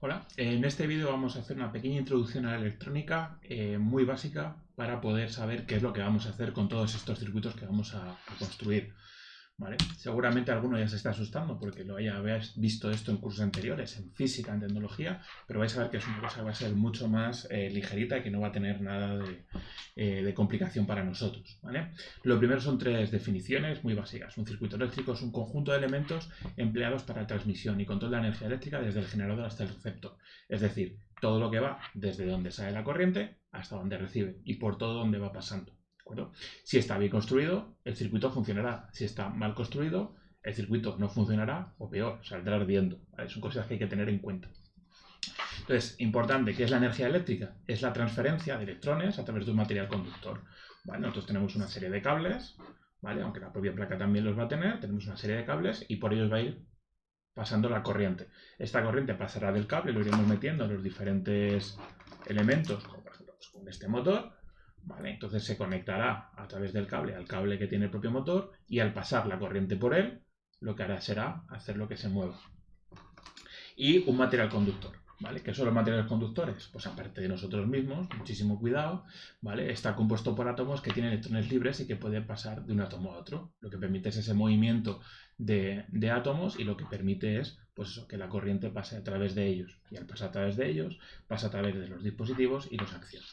Hola, en este vídeo vamos a hacer una pequeña introducción a la electrónica muy básica para poder saber qué es lo que vamos a hacer con todos estos circuitos que vamos a construir. ¿Vale? Seguramente alguno ya se está asustando porque lo habéis visto esto en cursos anteriores, en física, en tecnología, pero vais a ver que es una cosa que va a ser mucho más ligerita y que no va a tener nada de complicación para nosotros. ¿Vale? Lo primero son tres definiciones muy básicas. Un circuito eléctrico es un conjunto de elementos empleados para transmisión y control de la energía eléctrica desde el generador hasta el receptor. Es decir, todo lo que va desde donde sale la corriente hasta donde recibe y por todo donde va pasando. Si está bien construido, el circuito funcionará. Si está mal construido, el circuito no funcionará o peor, saldrá ardiendo. ¿Vale? Son cosas que hay que tener en cuenta. Entonces, importante, ¿qué es la energía eléctrica? Es la transferencia de electrones a través de un material conductor. ¿Vale? Nosotros tenemos una serie de cables, ¿vale? Aunque la propia placa también los va a tener, tenemos una serie de cables y por ellos va a ir pasando la corriente. Esta corriente pasará del cable, lo iremos metiendo en los diferentes elementos, como por ejemplo pues, con este motor. ¿Vale? Entonces se conectará a través del cable al cable que tiene el propio motor y al pasar la corriente por él, lo que hará será hacer lo que se mueva. Y un material conductor. ¿Vale? ¿Qué son los materiales conductores? Pues aparte de nosotros mismos, muchísimo cuidado, ¿vale? Está compuesto por átomos que tienen electrones libres y que pueden pasar de un átomo a otro. Lo que permite es ese movimiento de átomos y lo que permite es pues eso, que la corriente pase a través de ellos. Y al pasar a través de ellos, pasa a través de los dispositivos y los acciones.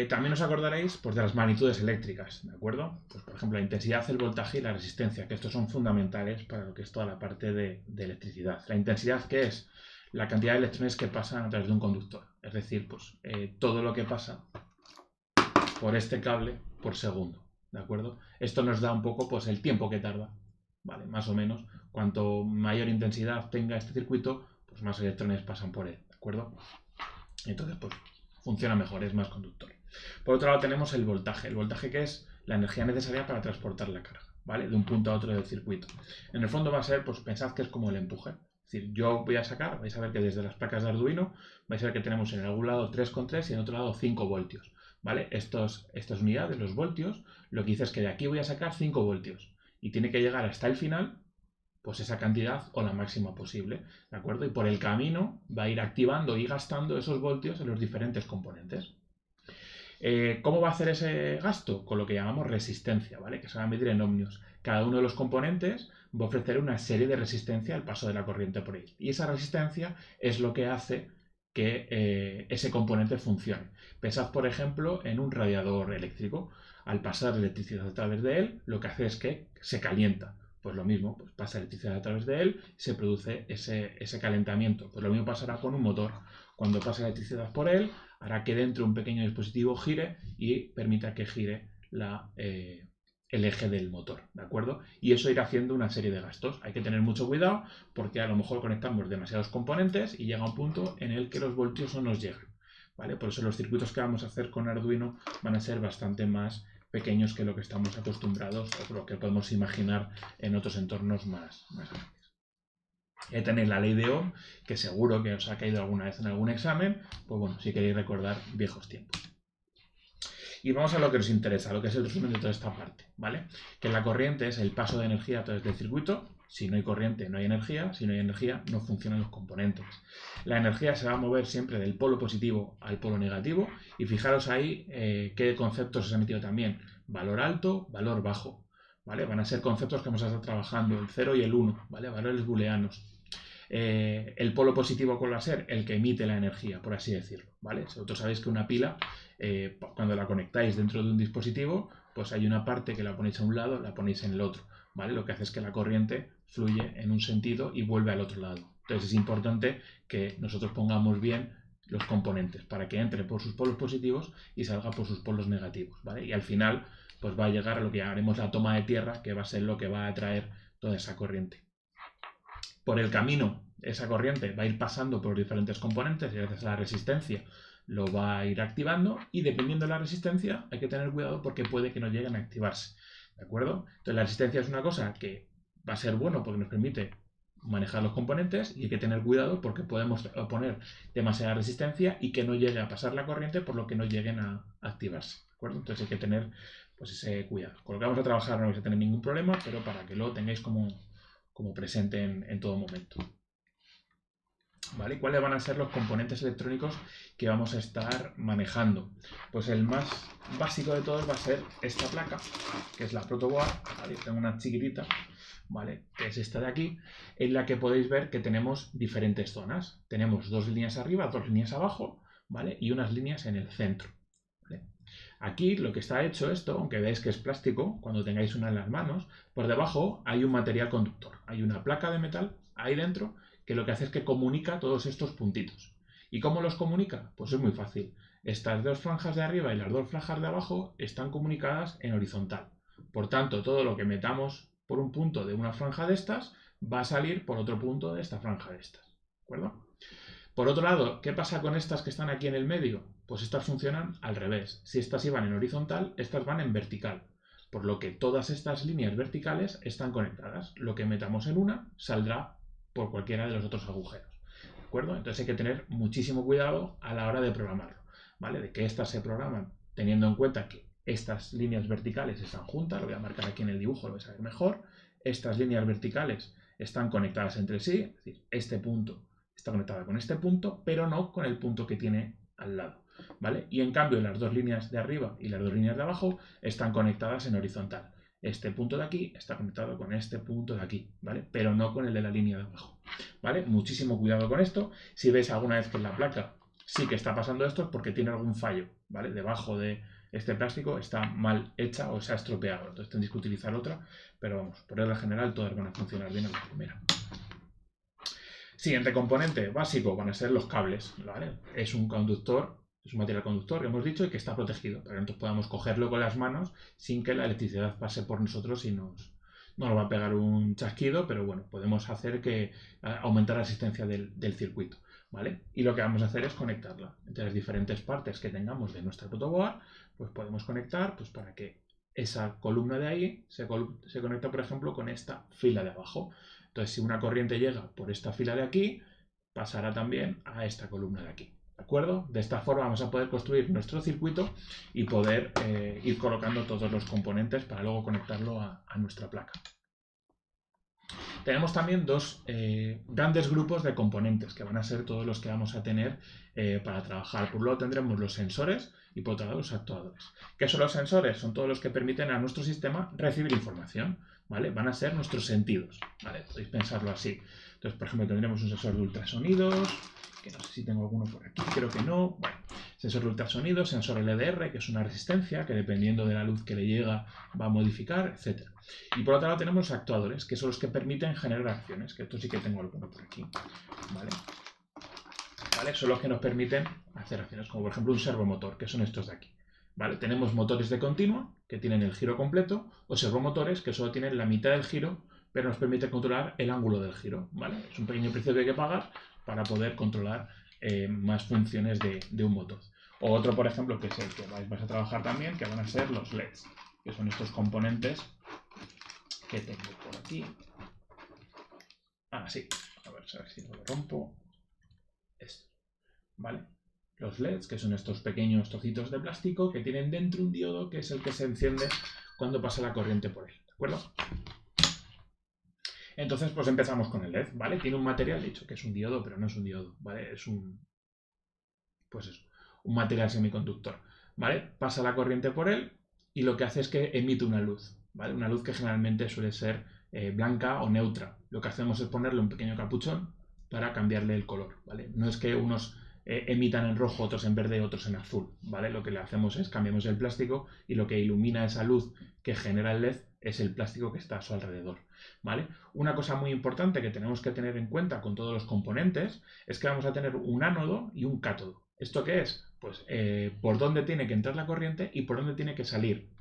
También os acordaréis pues, de las magnitudes eléctricas, ¿de acuerdo? Pues, por ejemplo, la intensidad, el voltaje y la resistencia, que estos son fundamentales para lo que es toda la parte de electricidad. La intensidad, ¿qué es? La cantidad de electrones que pasan a través de un conductor. Es decir, pues, todo lo que pasa por este cable por segundo, ¿de acuerdo? Esto nos da un poco pues, el tiempo que tarda, ¿vale? Más o menos. Cuanto mayor intensidad tenga este circuito, pues más electrones pasan por él, ¿de acuerdo? Entonces, pues funciona mejor, es más conductor. Por otro lado tenemos el voltaje. El voltaje que es la energía necesaria para transportar la carga, ¿vale? De un punto a otro del circuito. En el fondo va a ser, pues pensad que es como el empuje. Es decir, yo voy a sacar, vais a ver que desde las placas de Arduino, vais a ver que tenemos en algún lado 3,3 y en otro lado 5 voltios, ¿vale? Estas unidades, los voltios, lo que dice es que de aquí voy a sacar 5 voltios y tiene que llegar hasta el final pues esa cantidad o la máxima posible, ¿de acuerdo? Y por el camino va a ir activando y gastando esos voltios en los diferentes componentes. ¿Cómo va a hacer ese gasto? Con lo que llamamos resistencia, ¿vale? Que se va a medir en ohmios. Cada uno de los componentes va a ofrecer una serie de resistencia al paso de la corriente por él. Y esa resistencia es lo que hace que ese componente funcione. Pensad, por ejemplo, en un radiador eléctrico. Al pasar electricidad a través de él, lo que hace es que se calienta. Pues lo mismo, pues pasa electricidad a través de él, se produce ese calentamiento. Pues lo mismo pasará con un motor. Cuando pasa electricidad por él, hará que dentro un pequeño dispositivo gire y permita que gire el eje del motor, ¿de acuerdo? Y eso irá haciendo una serie de gastos. Hay que tener mucho cuidado porque a lo mejor conectamos demasiados componentes y llega un punto en el que los voltios no nos llegan, ¿vale? Por eso los circuitos que vamos a hacer con Arduino van a ser bastante más pequeños que lo que estamos acostumbrados o lo que podemos imaginar en otros entornos más grandes. Tenéis la ley de Ohm, que seguro que os ha caído alguna vez en algún examen, pues bueno, si queréis recordar viejos tiempos. Y vamos a lo que nos interesa, lo que es el resumen de toda esta parte, ¿vale? Que la corriente es el paso de energía a través del circuito. Si no hay corriente, no hay energía. Si no hay energía, no funcionan los componentes. La energía se va a mover siempre del polo positivo al polo negativo. Y fijaros ahí qué conceptos os he metido también. Valor alto, valor bajo, ¿vale? Van a ser conceptos que vamos a estar trabajando, el 0 y el 1, ¿vale? Valores booleanos. El polo positivo, ¿cuál va a ser? El que emite la energía, por así decirlo, ¿vale? Vosotros sabéis que una pila, cuando la conectáis dentro de un dispositivo, pues hay una parte que la ponéis a un lado, la ponéis en el otro, ¿vale? Lo que hace es que la corriente fluye en un sentido y vuelve al otro lado. Entonces es importante que nosotros pongamos bien los componentes para que entre por sus polos positivos y salga por sus polos negativos, ¿vale? Y al final, pues va a llegar a lo que llamaremos la toma de tierra, que va a ser lo que va a atraer toda esa corriente. Por el camino, esa corriente va a ir pasando por diferentes componentes y gracias a la resistencia lo va a ir activando y dependiendo de la resistencia hay que tener cuidado porque puede que no lleguen a activarse, ¿de acuerdo? Entonces la resistencia es una cosa que va a ser bueno porque nos permite manejar los componentes y hay que tener cuidado porque podemos poner demasiada resistencia y que no llegue a pasar la corriente por lo que no lleguen a activarse, ¿de acuerdo? Entonces hay que tener pues ese cuidado. Con lo que vamos a trabajar no vais a tener ningún problema, pero para que lo tengáis como presente en todo momento. ¿vale? ¿Cuáles van a ser los componentes electrónicos que vamos a estar manejando? Pues el más básico de todos va a ser esta placa, que es la protoboard, ¿vale? Tengo una chiquitita, ¿vale? Que es esta de aquí, en la que podéis ver que tenemos diferentes zonas. Tenemos 2 líneas arriba, 2 líneas abajo, ¿vale? Y unas líneas en el centro, ¿vale? Aquí lo que está hecho esto, aunque veáis que es plástico, cuando tengáis una en las manos, por debajo hay un material conductor, hay una placa de metal ahí dentro que lo que hace es que comunica todos estos puntitos. ¿Y cómo los comunica? Pues es muy fácil. Estas 2 franjas de arriba y las 2 franjas de abajo están comunicadas en horizontal. Por tanto, todo lo que metamos por un punto de una franja de estas va a salir por otro punto de esta franja de estas. ¿De acuerdo? Por otro lado, ¿qué pasa con estas que están aquí en el medio? Pues estas funcionan al revés. Si estas iban en horizontal, estas van en vertical. Por lo que todas estas líneas verticales están conectadas. Lo que metamos en una saldrá por cualquiera de los otros agujeros. ¿De acuerdo? Entonces hay que tener muchísimo cuidado a la hora de programarlo, ¿vale? De que estas se programan teniendo en cuenta que estas líneas verticales están juntas, lo voy a marcar aquí en el dibujo, lo vais a ver mejor. Estas líneas verticales están conectadas entre sí, es decir, este punto está conectado con este punto, pero no con el punto que tiene al lado, ¿vale? Y en cambio las 2 líneas de arriba y las 2 líneas de abajo están conectadas en horizontal. Este punto de aquí está conectado con este punto de aquí, ¿vale? Pero no con el de la línea de abajo, ¿vale? Muchísimo cuidado con esto. Si veis alguna vez que en la placa sí que está pasando esto es porque tiene algún fallo, ¿vale? Debajo de este plástico está mal hecha o se ha estropeado. Entonces tendréis que utilizar otra, pero vamos, por regla general todas van a funcionar bien a la primera. Siguiente componente básico van a ser los cables, ¿vale? Es un conductor, es un material conductor que hemos dicho y que está protegido, para que nosotros podamos cogerlo con las manos sin que la electricidad pase por nosotros y nos va a pegar un chasquido, pero bueno, podemos hacer que aumentar la resistencia del circuito, ¿vale? Y lo que vamos a hacer es conectarla entre las diferentes partes que tengamos de nuestra protoboard, pues podemos conectar pues para que esa columna de ahí se conecta, por ejemplo, con esta fila de abajo. Entonces, si una corriente llega por esta fila de aquí, pasará también a esta columna de aquí. ¿De acuerdo? De esta forma vamos a poder construir nuestro circuito y poder ir colocando todos los componentes para luego conectarlo a nuestra placa. Tenemos también 2 grandes grupos de componentes que van a ser todos los que vamos a tener para trabajar. Por un lado tendremos los sensores y por otro lado los actuadores. ¿Qué son los sensores? Son todos los que permiten a nuestro sistema recibir información, ¿vale? Van a ser nuestros sentidos, ¿vale? Podéis pensarlo así. Entonces, por ejemplo, tendremos un sensor de ultrasonidos, que no sé si tengo alguno por aquí, creo que no. Bueno, sensor de ultrasonidos, sensor LDR, que es una resistencia que dependiendo de la luz que le llega va a modificar, etc. Y por otro lado tenemos los actuadores, que son los que permiten generar acciones, que esto sí que tengo alguno por aquí, ¿vale? Son los que nos permiten hacer acciones, como por ejemplo un servomotor, que son estos de aquí, ¿vale? Tenemos motores de continua, que tienen el giro completo, o servomotores, que solo tienen la mitad del giro, pero nos permite controlar el ángulo del giro, ¿vale? Es un pequeño precio que hay que pagar para poder controlar más funciones de un motor. O otro, por ejemplo, que es el que vais a trabajar también, que van a ser los LEDs, que son estos componentes que tengo por aquí. Ah, sí. A ver si lo rompo. Esto, ¿vale? Los LEDs, que son estos pequeños trocitos de plástico que tienen dentro un diodo que es el que se enciende cuando pasa la corriente por él, ¿de acuerdo? Entonces, pues empezamos con el LED, ¿vale? Tiene un material, he dicho que es un diodo, pero no es un diodo, ¿vale? Es un material semiconductor, ¿vale? Pasa la corriente por él y lo que hace es que emite una luz, ¿vale? Una luz que generalmente suele ser blanca o neutra. Lo que hacemos es ponerle un pequeño capuchón para cambiarle el color, ¿vale? No es que unos emitan en rojo, otros en verde, otros en azul, ¿vale? Lo que le hacemos es cambiamos el plástico y lo que ilumina esa luz que genera el LED es el plástico que está a su alrededor, ¿vale? Una cosa muy importante que tenemos que tener en cuenta con todos los componentes es que vamos a tener un ánodo y un cátodo. ¿Esto qué es? Pues por dónde tiene que entrar la corriente y por dónde tiene que salir,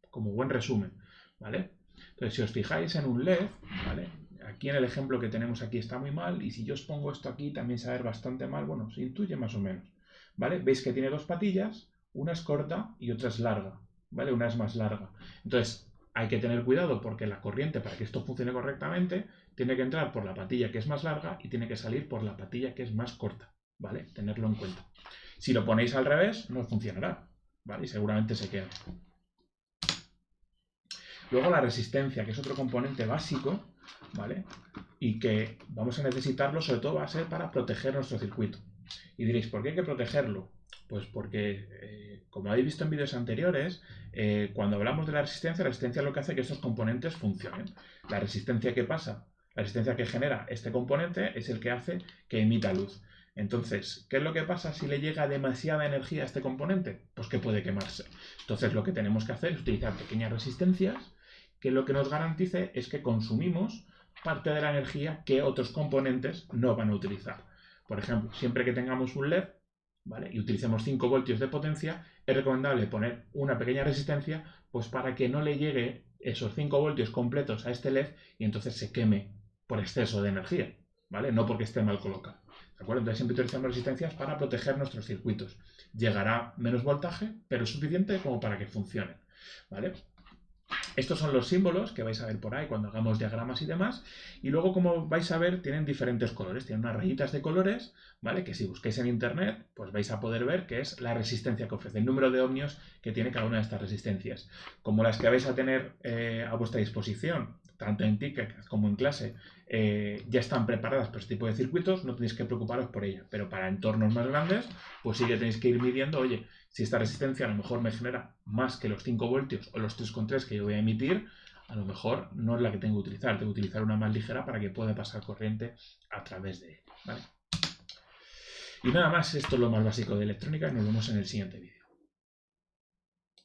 como buen resumen, ¿vale? Entonces, si os fijáis en un LED, ¿vale? Aquí en el ejemplo que tenemos aquí está muy mal y si yo os pongo esto aquí también se va a ver bastante mal, bueno, se intuye más o menos, ¿vale? Veis que tiene 2 patillas, una es corta y otra es larga, ¿vale? Una es más larga. Entonces, hay que tener cuidado porque la corriente, para que esto funcione correctamente, tiene que entrar por la patilla que es más larga y tiene que salir por la patilla que es más corta, ¿vale? Tenerlo en cuenta. Si lo ponéis al revés, no funcionará, ¿vale? Y seguramente se queda. Luego la resistencia, que es otro componente básico, ¿vale? Y que vamos a necesitarlo, sobre todo va a ser para proteger nuestro circuito. Y diréis, ¿por qué hay que protegerlo? Pues porque, como habéis visto en vídeos anteriores, cuando hablamos de la resistencia lo que hace es que estos componentes funcionen. La resistencia que pasa, la resistencia que genera este componente es el que hace que emita luz. Entonces, ¿qué es lo que pasa si le llega demasiada energía a este componente? Pues que puede quemarse. Entonces, lo que tenemos que hacer es utilizar pequeñas resistencias que lo que nos garantice es que consumimos parte de la energía que otros componentes no van a utilizar. Por ejemplo, siempre que tengamos un LED, ¿vale?, y utilicemos 5 voltios de potencia, es recomendable poner una pequeña resistencia pues para que no le llegue esos 5 voltios completos a este LED y entonces se queme por exceso de energía, ¿vale? No porque esté mal colocado. ¿De acuerdo? Entonces siempre utilizamos resistencias para proteger nuestros circuitos. Llegará menos voltaje, pero es suficiente como para que funcionen, ¿vale? Estos son los símbolos que vais a ver por ahí cuando hagamos diagramas y demás. Y luego, como vais a ver, tienen diferentes colores. Tienen unas rayitas de colores, ¿vale? Que si busquéis en internet, pues vais a poder ver que es la resistencia que ofrece, el número de ohmios que tiene cada una de estas resistencias. Como las que vais a tener a vuestra disposición, tanto en ticket como en clase, ya están preparadas para este tipo de circuitos, no tenéis que preocuparos por ellas. Pero para entornos más grandes, pues sí que tenéis que ir midiendo, oye, si esta resistencia a lo mejor me genera más que los 5 voltios o los 3,3 que yo voy a emitir, a lo mejor no es la que tengo que utilizar. Tengo que utilizar una más ligera para que pueda pasar corriente a través de ella, ¿vale? Y nada más, esto es lo más básico de electrónica y nos vemos en el siguiente vídeo.